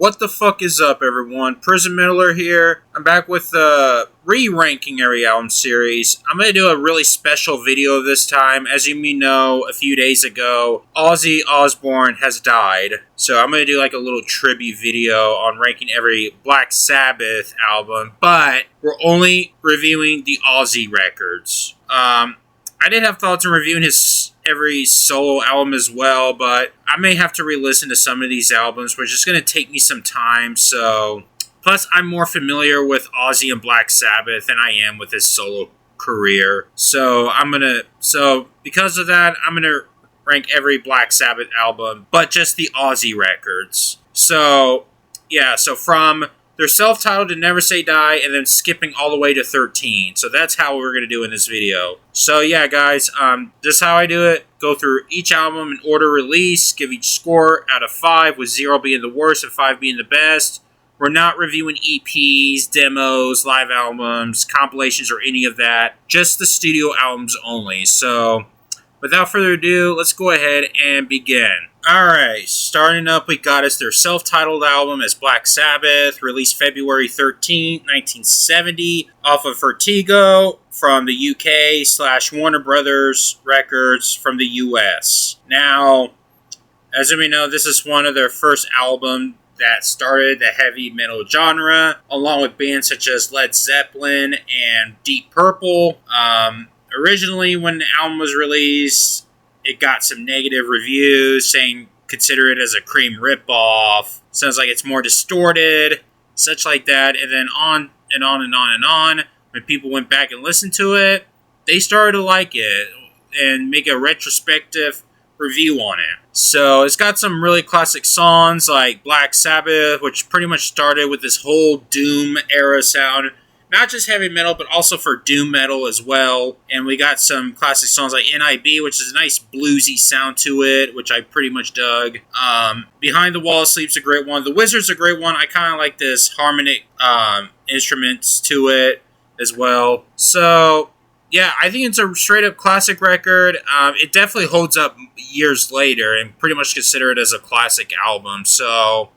What the fuck is up, everyone? Prison Miller here. I'm back with the re-ranking every album series. I'm going to do a really special video this time. As you may know, a few days ago, Ozzy Osbourne has died. So I'm going to do like a little tribute video on ranking every Black Sabbath album. But we're only reviewing the Ozzy records. I did have thoughts on reviewing his every solo album as well, but I may have to re-listen to some of these albums, which is going to take me some time, so... Plus, I'm more familiar with Ozzy and Black Sabbath than I am with his solo career. So, because of that, I'm going to rank every Black Sabbath album, but just the Ozzy records. So, yeah, so from their self-titled to Never Say Die, and then skipping all the way to 13. So that's how we're going to do in this video. So yeah, guys, this is how I do it. Go through each album in order release, give each score out of 5, with 0 being the worst and 5 being the best. We're not reviewing EPs, demos, live albums, compilations, or any of that. Just the studio albums only. So, without further ado, let's go ahead and begin. Alright, starting up, we got us their self-titled album as Black Sabbath, released February 13, 1970, off of Vertigo from the UK / Warner Brothers Records from the US. Now, as we know, this is one of their first albums that started the heavy metal genre, along with bands such as Led Zeppelin and Deep Purple. Originally, when the album was released, it got some negative reviews saying consider it as a Cream ripoff. Sounds like it's more distorted, such like that. And then on and on and on and on. When people went back and listened to it, they started to like it and make a retrospective review on it. So it's got some really classic songs like Black Sabbath, which pretty much started with this whole Doom era sound. Not just heavy metal, but also for doom metal as well. And we got some classic songs like NIB, which is a nice bluesy sound to it, which I pretty much dug. Behind the Wall of Sleep's a great one. The Wizard's a great one. I kind of like this harmonic instruments to it as well. So, yeah, I think it's a straight-up classic record. It definitely holds up years later and pretty much consider it as a classic album. So,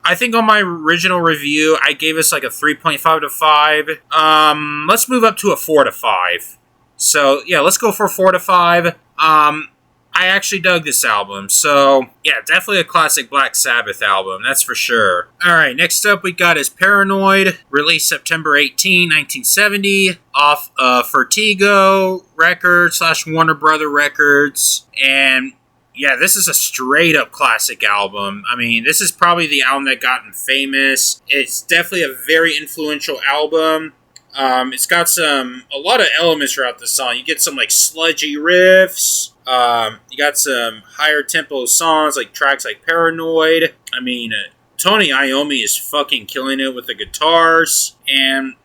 I think on my original review, I gave us like a 3.5 to 5. Let's move up to a 4 to 5. So, yeah, let's go for 4 to 5. I actually dug this album. So, yeah, definitely a classic Black Sabbath album, that's for sure. Alright, next up we got is Paranoid, released September 18, 1970, off of Vertigo Records / Warner Brother Records. And yeah, this is a straight-up classic album. I mean, this is probably the album that got him famous. It's definitely a very influential album. It's got a lot of elements throughout the song. You get some, like, sludgy riffs. You got some higher tempo songs, like tracks like Paranoid. I mean, Tony Iommi is fucking killing it with the guitars. And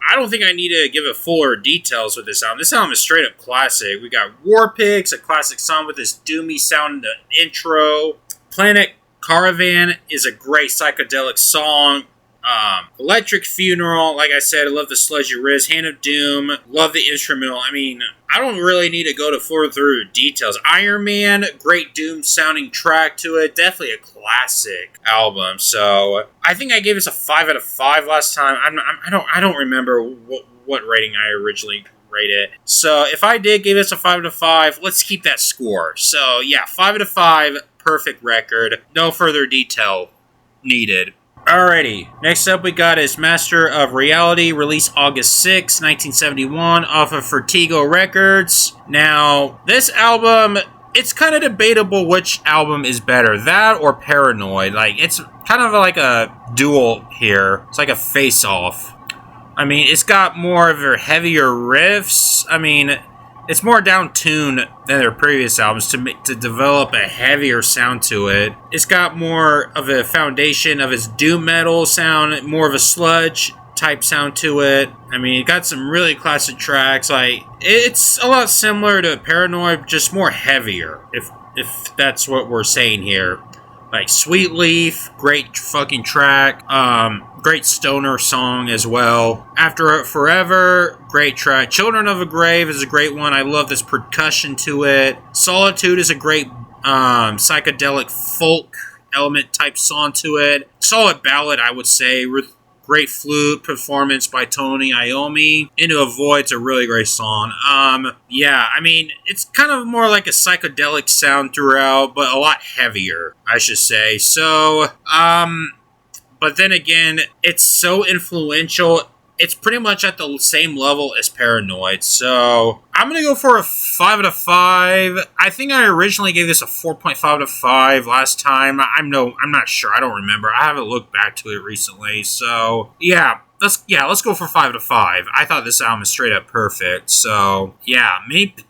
I don't think I need to give a fuller details with this album. This album is straight up classic. We got War Pigs, a classic song with this doomy sound in the intro. Planet Caravan is a great psychedelic song. Electric Funeral, like I said, I love the sludgy riffs. Hand of Doom, love the instrumental. I mean, I don't really need to go to through details. Iron Man, great Doom sounding track to it. Definitely a classic album. So I think I gave this a 5 out of 5 last time. I don't remember what rating I originally rated it. So if I did give this a 5 out of 5, let's keep that score. So yeah, 5 out of 5, perfect record. No further detail needed. Alrighty, next up we got is Master of Reality, released August 6, 1971, off of Vertigo Records. Now, this album, it's kind of debatable which album is better, that or Paranoid. Like, it's kind of like a duel here. It's like a face-off. I mean, it's got more of their heavier riffs. I mean, it's more down-tuned than their previous albums to develop a heavier sound to it. It's got more of a foundation of its doom metal sound, more of a sludge type sound to it. I mean, it got some really classic tracks. Like, it's a lot similar to Paranoid, just more heavier, if that's what we're saying here. Like Sweet Leaf, great fucking track. Great stoner song as well. After Forever, great track. Children of a Grave is a great one. I love this percussion to it. Solitude is a great psychedelic folk element type song to it. Solid ballad, I would say, with great flute performance by Tony Iommi. Into a Void's a really great song. Yeah, I mean, it's kind of more like a psychedelic sound throughout, but a lot heavier, I should say. So, but then again, it's so influential. It's pretty much at the same level as Paranoid. So I'm going to go for a 5 out of 5. I think I originally gave this a 4.5 out of 5 last time. I'm not sure. I don't remember. I haven't looked back to it recently. So yeah, let's go for 5 out of 5. I thought this album is straight up perfect. So yeah,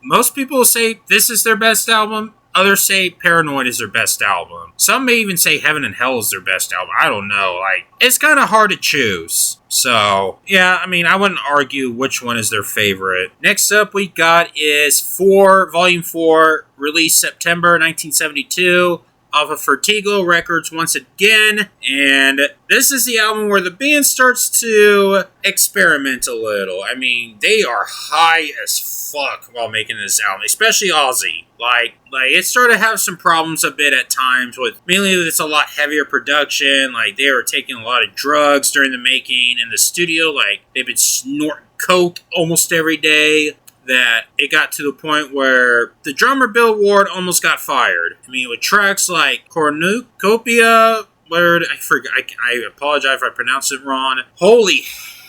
most people say this is their best album. Others say Paranoid is their best album. Some may even say Heaven and Hell is their best album. I don't know. Like, it's kind of hard to choose. So, yeah, I mean, I wouldn't argue which one is their favorite. Next up we got is Volume 4, released September 1972. Off of Vertigo Records once again, and this is the album where the band starts to experiment a little. I mean, they are high as fuck while making this album, especially Ozzy. Like it started to have some problems a bit at times with, mainly it's a lot heavier production. Like, they were taking a lot of drugs during the making in the studio. Like, they've been snorting coke almost every day. That it got to the point where the drummer Bill Ward almost got fired. I mean, with tracks like Cornucopia, I apologize if I pronounced it wrong. Holy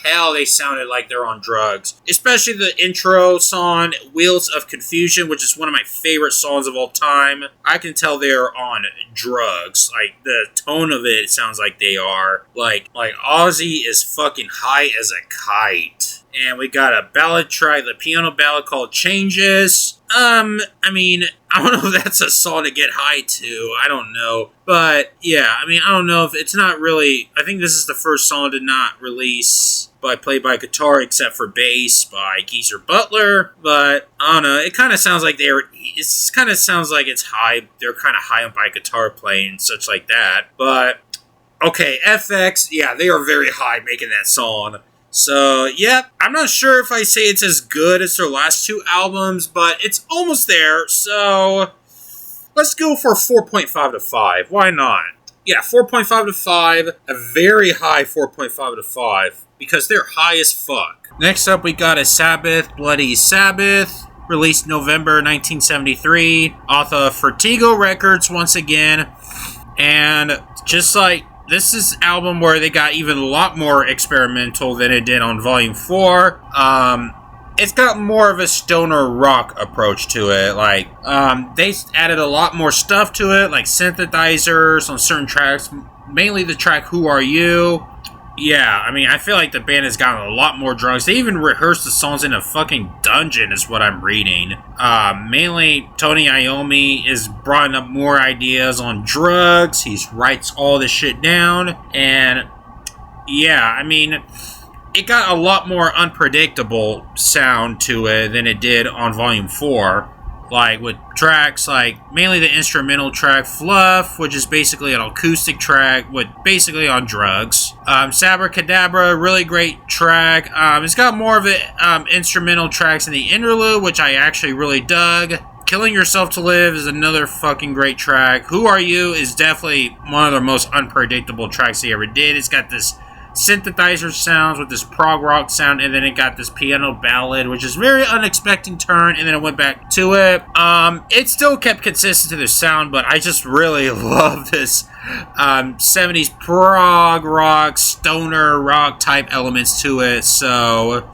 hell, they sounded like they're on drugs. Especially the intro song, Wheels of Confusion, which is one of my favorite songs of all time. I can tell they're on drugs. Like, the tone of it sounds like they are. Like Ozzy is fucking high as a kite. And we got a ballad track, the piano ballad called Changes. I mean, I don't know if that's a song to get high to. I don't know. But, yeah, I mean, I don't know if it's not really... I think this is the first song to not release played by guitar, except for bass by Geezer Butler. But, I don't know. It kind of sounds like it kind of sounds like it's high. They're kind of high by guitar playing and such like that. But, okay, FX, yeah, they are very high making that song. So, yeah, I'm not sure if I say it's as good as their last two albums, but it's almost there, so let's go for 4.5 out of 5. Why not? Yeah, 4.5 out of 5, a very high 4.5 out of 5, because they're high as fuck. Next up, we got a Sabbath, Bloody Sabbath, released November 1973, off of Vertigo Records once again, and just like this is an album where they got even a lot more experimental than it did on Volume 4. It's got more of a stoner rock approach to it. Like, they added a lot more stuff to it, like synthesizers on certain tracks, mainly the track Who Are You? Yeah, I mean, I feel like the band has gotten a lot more drugs. They even rehearsed the songs in a fucking dungeon, is what I'm reading. Mainly, Tony Iommi is bringing up more ideas on drugs. He writes all this shit down. And, yeah, I mean, it got a lot more unpredictable sound to it than it did on Volume 4. Like, with tracks like, mainly the instrumental track Fluff, which is basically an acoustic track with basically on drugs. Sabracadabra, really great track. It's got more of it instrumental tracks in the interlude, which I actually really dug. Killing Yourself to Live is another fucking great track. Who Are You is definitely one of the most unpredictable tracks they ever did. It's got this synthesizer sounds with this prog rock sound, and then it got this piano ballad, which is very unexpected turn, and then it went back to it. It still kept consistent to the sound, but I just really love this 70s prog rock, stoner rock type elements to it. So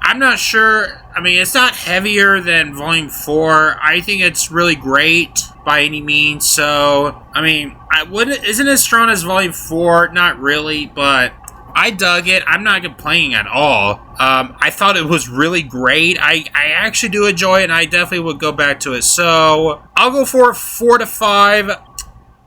I'm not sure. I mean, it's not heavier than Volume 4. I think it's really great by any means. So, I mean, isn't it as strong as Volume 4? Not really, but I dug it. I'm not complaining at all. I thought it was really great. I actually do enjoy it, and I definitely would go back to it. So I'll go for 4 to 5.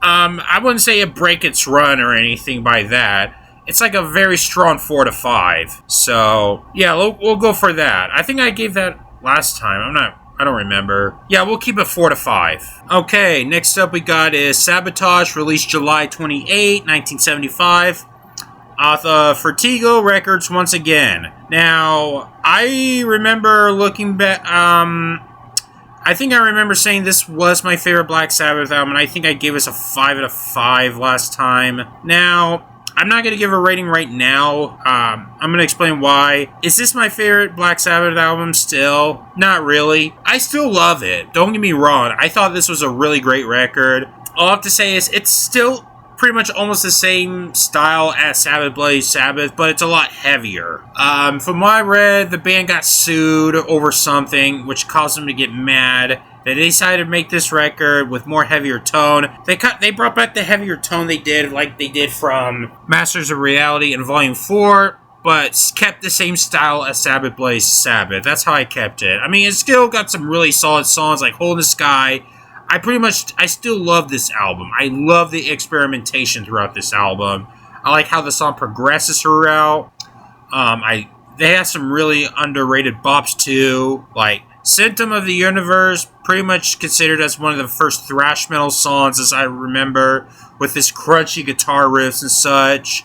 I wouldn't say it break its run or anything by that. It's like a very strong 4 to 5. So yeah, we'll go for that. I think I gave that last time. I don't remember. Yeah, we'll keep it 4 to 5. Okay, next up we got is Sabotage, released July 28, 1975. Off of Vertigo Records once again. Now, I remember looking back, I think I remember saying this was my favorite Black Sabbath album, and I think I gave us a 5 out of 5 last time. Now, I'm not going to give a rating right now. I'm going to explain why. Is this my favorite Black Sabbath album still? Not really. I still love it. Don't get me wrong. I thought this was a really great record. All I have to say is it's still pretty much almost the same style as Sabbath Bloody Sabbath, but it's a lot heavier. From what I read, the band got sued over something, which caused them to get mad. They decided to make this record with more heavier tone. They brought back the heavier tone they did, like they did from Masters of Reality in Volume 4, but kept the same style as Sabbath Bloody Sabbath. That's how I kept it. I mean, it's still got some really solid songs like Hole in the Sky. I still love this album. I love the experimentation throughout this album. I like how the song progresses throughout. They have some really underrated bops too, like Symptom of the Universe, pretty much considered as one of the first thrash metal songs as I remember, with this crunchy guitar riffs and such.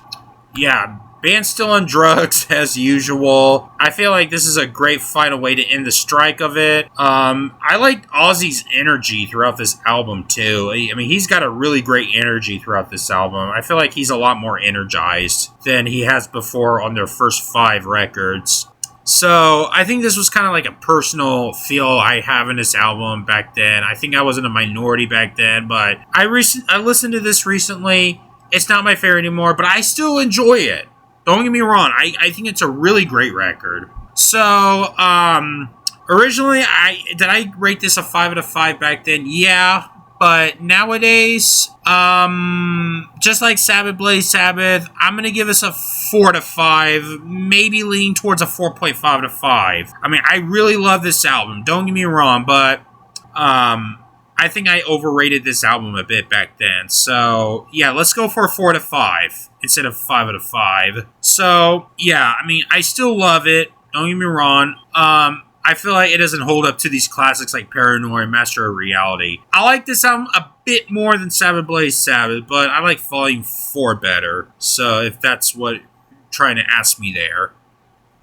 Yeah, band's still on drugs as usual. I feel like this is a great final way to end the strike of it. I like Ozzy's energy throughout this album too. I mean, he's got a really great energy throughout this album. I feel like he's a lot more energized than he has before on their first 5 records. So, I think this was kind of like a personal feel I have in this album back then. I think I was in a minority back then, but I listened to this recently. It's not my favorite anymore, but I still enjoy it. Don't get me wrong. I think it's a really great record. So, originally, did I rate this a 5 out of 5 back then? Yeah. But nowadays, just like Sabbath Bloody Sabbath, I'm going to give this a 4 to 5, maybe leaning towards a 4.5 out of 5. I mean, I really love this album, don't get me wrong, but I think I overrated this album a bit back then. So, yeah, let's go for a 4 to 5 instead of 5 out of 5. So, yeah, I mean, I still love it, don't get me wrong. I feel like it doesn't hold up to these classics like Paranoid and Master of Reality. I like this album a bit more than Sabbath Bloody Sabbath, but I like Volume 4 better. So if that's what you're trying to ask me there.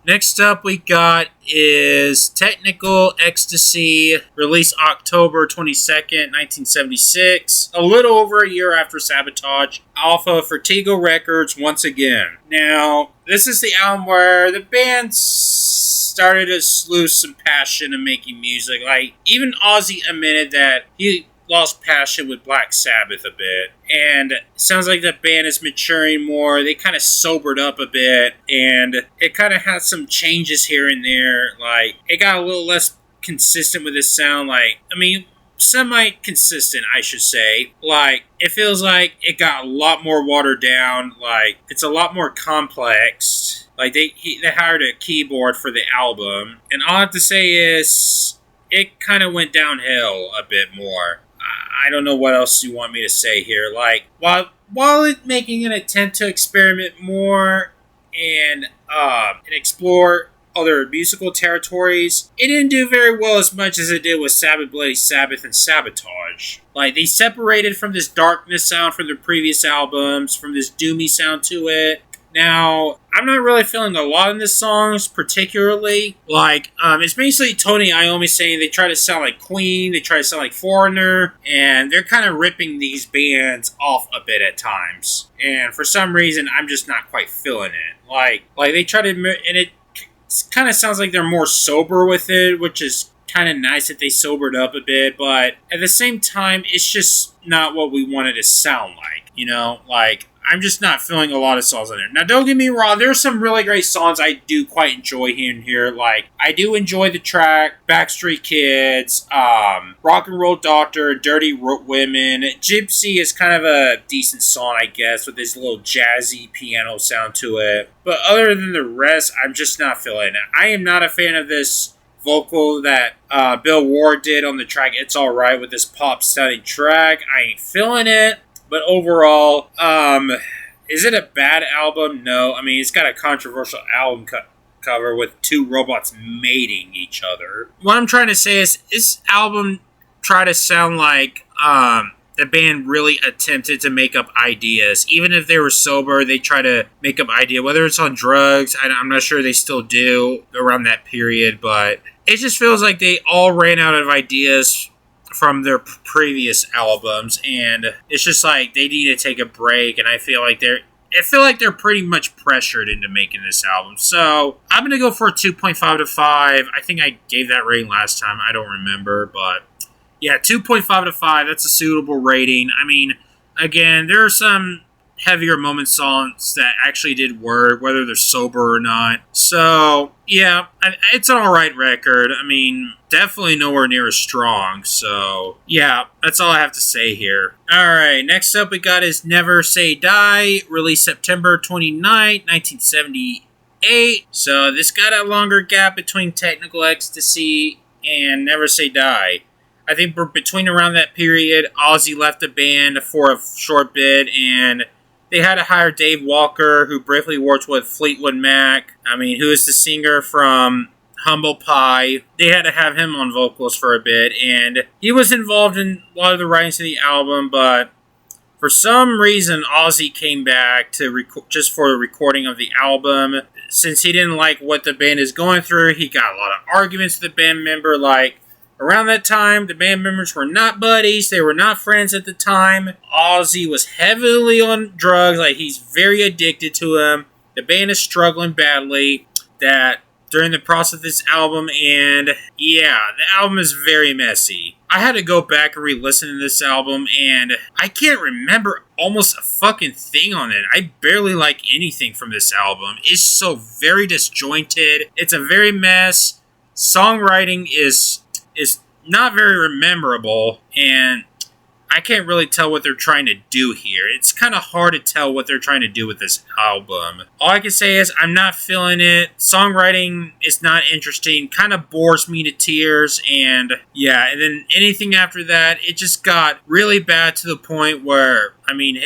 Next up we got is Technical Ecstasy, released October 22nd, 1976. A little over a year after Sabotage, off of Vertigo Records once again. Now, this is the album where the band started to lose some passion in making music. Like, even Ozzy admitted that he lost passion with Black Sabbath a bit. And it sounds like the band is maturing more. They kind of sobered up a bit. And it kind of had some changes here and there. Like, it got a little less consistent with its sound. Like, I mean, semi-consistent, I should say. Like, it feels like it got a lot more watered down. Like, it's a lot more complex. Like, they hired a keyboard for the album. And all I have to say is, it kind of went downhill a bit more. I don't know what else you want me to say here. Like, while it making an attempt to experiment more and explore other musical territories, it didn't do very well as much as it did with Sabbath Bloody Sabbath and Sabotage. Like, they separated from this darkness sound from their previous albums, from this doomy sound to it. Now, I'm not really feeling a lot in the songs, particularly. Like, it's basically Tony Iommi saying they try to sound like Queen, they try to sound like Foreigner, and they're kind of ripping these bands off a bit at times. And for some reason, I'm just not quite feeling it. Like they try to, and it kind of sounds like they're more sober with it, which is kind of nice that they sobered up a bit, but at the same time, it's just not what we wanted to sound like, you know? Like, I'm just not feeling a lot of songs on there. Now, don't get me wrong, there's some really great songs I do quite enjoy here and here. Like, I do enjoy the track Backstreet Kids, Rock and Roll Doctor, Dirty Women. Gypsy is kind of a decent song, I guess, with this little jazzy piano sound to it. But other than the rest, I'm just not feeling it. I am not a fan of this vocal that Bill Ward did on the track It's Alright with this pop-sounding track. I ain't feeling it. But overall, is it a bad album? No. I mean, it's got a controversial album cover with two robots mating each other. What I'm trying to say is, this album tried to sound like the band really attempted to make up ideas. Even if they were sober, they try to make up ideas. Whether it's on drugs, I'm not sure they still do around that period, but it just feels like they all ran out of ideas from their previous albums, and it's just like they need to take a break. And I feel like they're pretty much pressured into making this album. So I'm gonna go for a 2.5 to 5. I think I gave that rating last time. I don't remember, but yeah, 2.5 to 5. That's a suitable rating. I mean, again, there are some heavier moment songs that actually did work, whether they're sober or not. So, yeah, it's an alright record. I mean, definitely nowhere near as strong. So, yeah, that's all I have to say here. Alright, next up we got is Never Say Die, released September 29th, 1978. So, this got a longer gap between Technical Ecstasy and Never Say Die. I think between around that period, Ozzy left the band for a short bit, and they had to hire Dave Walker, who briefly worked with Fleetwood Mac. I mean, who is the singer from Humble Pie. They had to have him on vocals for a bit, and he was involved in a lot of the writings of the album, but for some reason, Ozzy came back to just for the recording of the album. Since he didn't like what the band is going through, he got a lot of arguments with the band member, like, around that time, the band members were not buddies. They were not friends at the time. Ozzy was heavily on drugs. Like, he's very addicted to them. The band is struggling badly that during the process of this album. And, yeah, the album is very messy. I had to go back and re-listen to this album, and I can't remember almost a fucking thing on it. I barely like anything from this album. It's so very disjointed. It's a very mess. Songwriting is not very memorable, and I can't really tell what they're trying to do here. It's kind of hard to tell what they're trying to do with this album. All I can say is I'm not feeling it. Songwriting is not interesting, kind of bores me to tears, and yeah, and then anything after that, it just got really bad to the point where, I mean,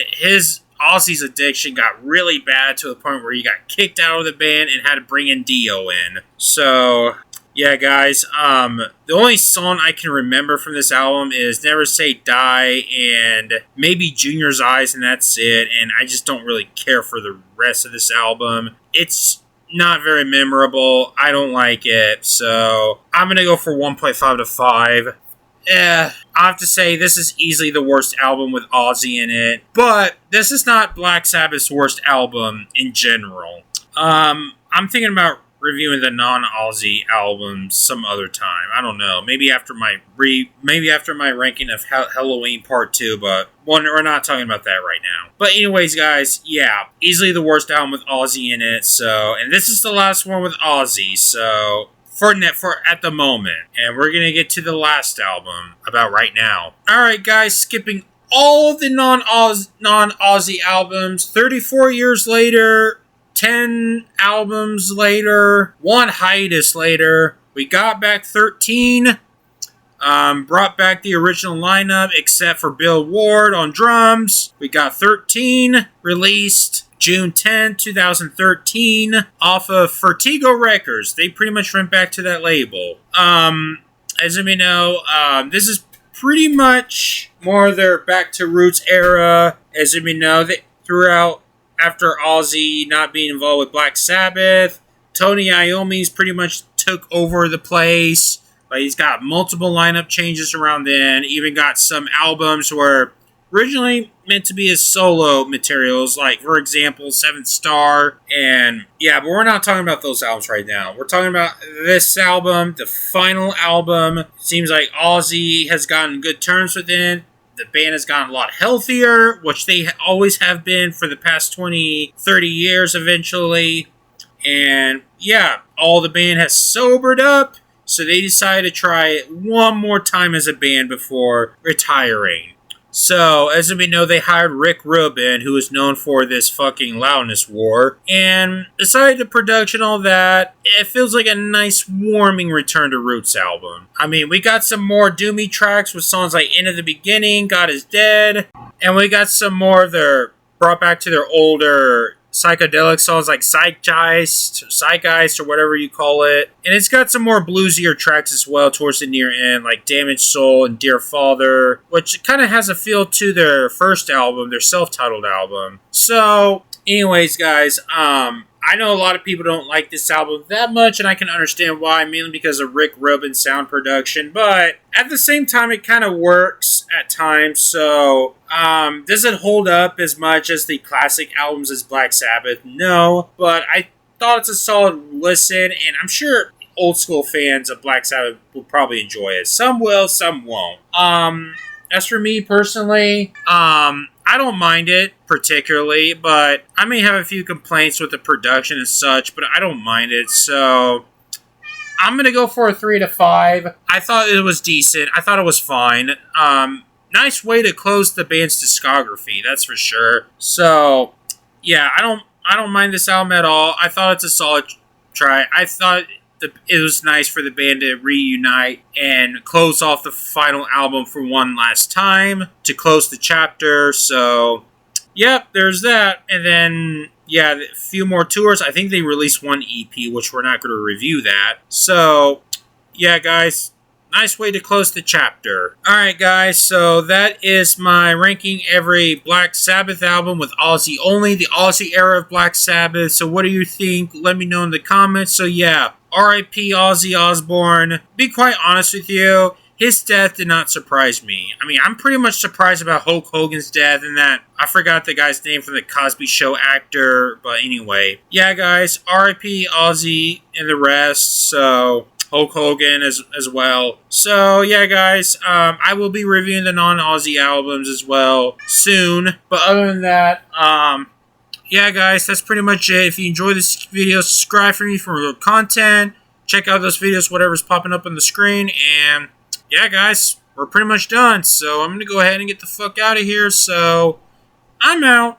Ozzy's addiction got really bad to the point where he got kicked out of the band and had to bring in Dio in. So, yeah, guys, the only song I can remember from this album is Never Say Die and maybe Junior's Eyes, and that's it, and I just don't really care for the rest of this album. It's not very memorable. I don't like it, so I'm going to go for 1.5 to 5. I have to say, this is easily the worst album with Ozzy in it, but this is not Black Sabbath's worst album in general. I'm thinking about reviewing the non-Ozzy albums some other time. I don't know. Maybe after my ranking of Halloween Part 2, but we're not talking about that right now. But anyways, guys, yeah, easily the worst album with Ozzy in it. So, and this is the last one with Ozzy. So, for at the moment, and we're gonna get to the last album about right now. All right, guys, skipping all of the non-Ozzy albums. 34 years later. 10 albums later, one hiatus later, we got back 13, brought back the original lineup except for Bill Ward on drums. We got 13 released June 10, 2013 off of Vertigo Records. They pretty much went back to that label. As you may know, this is pretty much more of their Back to Roots era. As you may know, they throughout after Ozzy not being involved with Black Sabbath, Tony Iommi's pretty much took over the place. Like, he's got multiple lineup changes around then. Even got some albums where originally meant to be his solo materials, like, for example, Seventh Star. And, yeah, but we're not talking about those albums right now. We're talking about this album, the final album. Seems like Ozzy has gotten good terms with it. The band has gotten a lot healthier, which they always have been for the past 20, 30 years eventually. And yeah, all the band has sobered up, so they decided to try it one more time as a band before retiring. So, as we know, they hired Rick Rubin, who is known for this fucking loudness war, and decided the production, all that. It feels like a nice, warming Return to Roots album. I mean, we got some more doomy tracks with songs like End of the Beginning, God is Dead, and we got some more of their, brought back to their older psychedelic songs like Zeitgeist, or whatever you call it. And it's got some more bluesier tracks as well towards the near end, like Damaged Soul and Dear Father, which kind of has a feel to their first album, their self-titled album. So, anyways, guys, I I know a lot of people don't like this album that much, and I can understand why, mainly because of Rick Rubin's sound production, but at the same time, it kind of works at times, so does it hold up as much as the classic albums as Black Sabbath? No, but I thought it's a solid listen, and I'm sure old school fans of Black Sabbath will probably enjoy it. Some will, some won't. As for me personally, I don't mind it particularly, but I may have a few complaints with the production and such, but I don't mind it, so I'm gonna go for a 3 to 5. I thought it was decent. I thought it was fine. Nice way to close the band's discography, that's for sure. So, yeah, I don't mind this album at all. I thought it's a solid try. I thought it was nice for the band to reunite and close off the final album for one last time to close the chapter. So, yep, there's that. And then, yeah, a few more tours. I think they released one EP, which we're not going to review that. So, yeah, guys, nice way to close the chapter. Alright, guys, so that is my ranking every Black Sabbath album with Ozzy only, the Ozzy era of Black Sabbath. So what do you think? Let me know in the comments. So yeah, R.I.P. Ozzy Osbourne. Be quite honest with you, his death did not surprise me. I mean, I'm pretty much surprised about Hulk Hogan's death and that. I forgot the guy's name from the Cosby Show actor, but anyway. Yeah, guys, R.I.P. Ozzy and the rest, so Hulk Hogan as well. So, yeah, guys, I will be reviewing the non-Ozzy albums as well soon. But other than that, yeah, guys, that's pretty much it. If you enjoyed this video, subscribe for me for more content. Check out those videos, whatever's popping up on the screen. And, yeah, guys, we're pretty much done. So, I'm going to go ahead and get the fuck out of here. So, I'm out.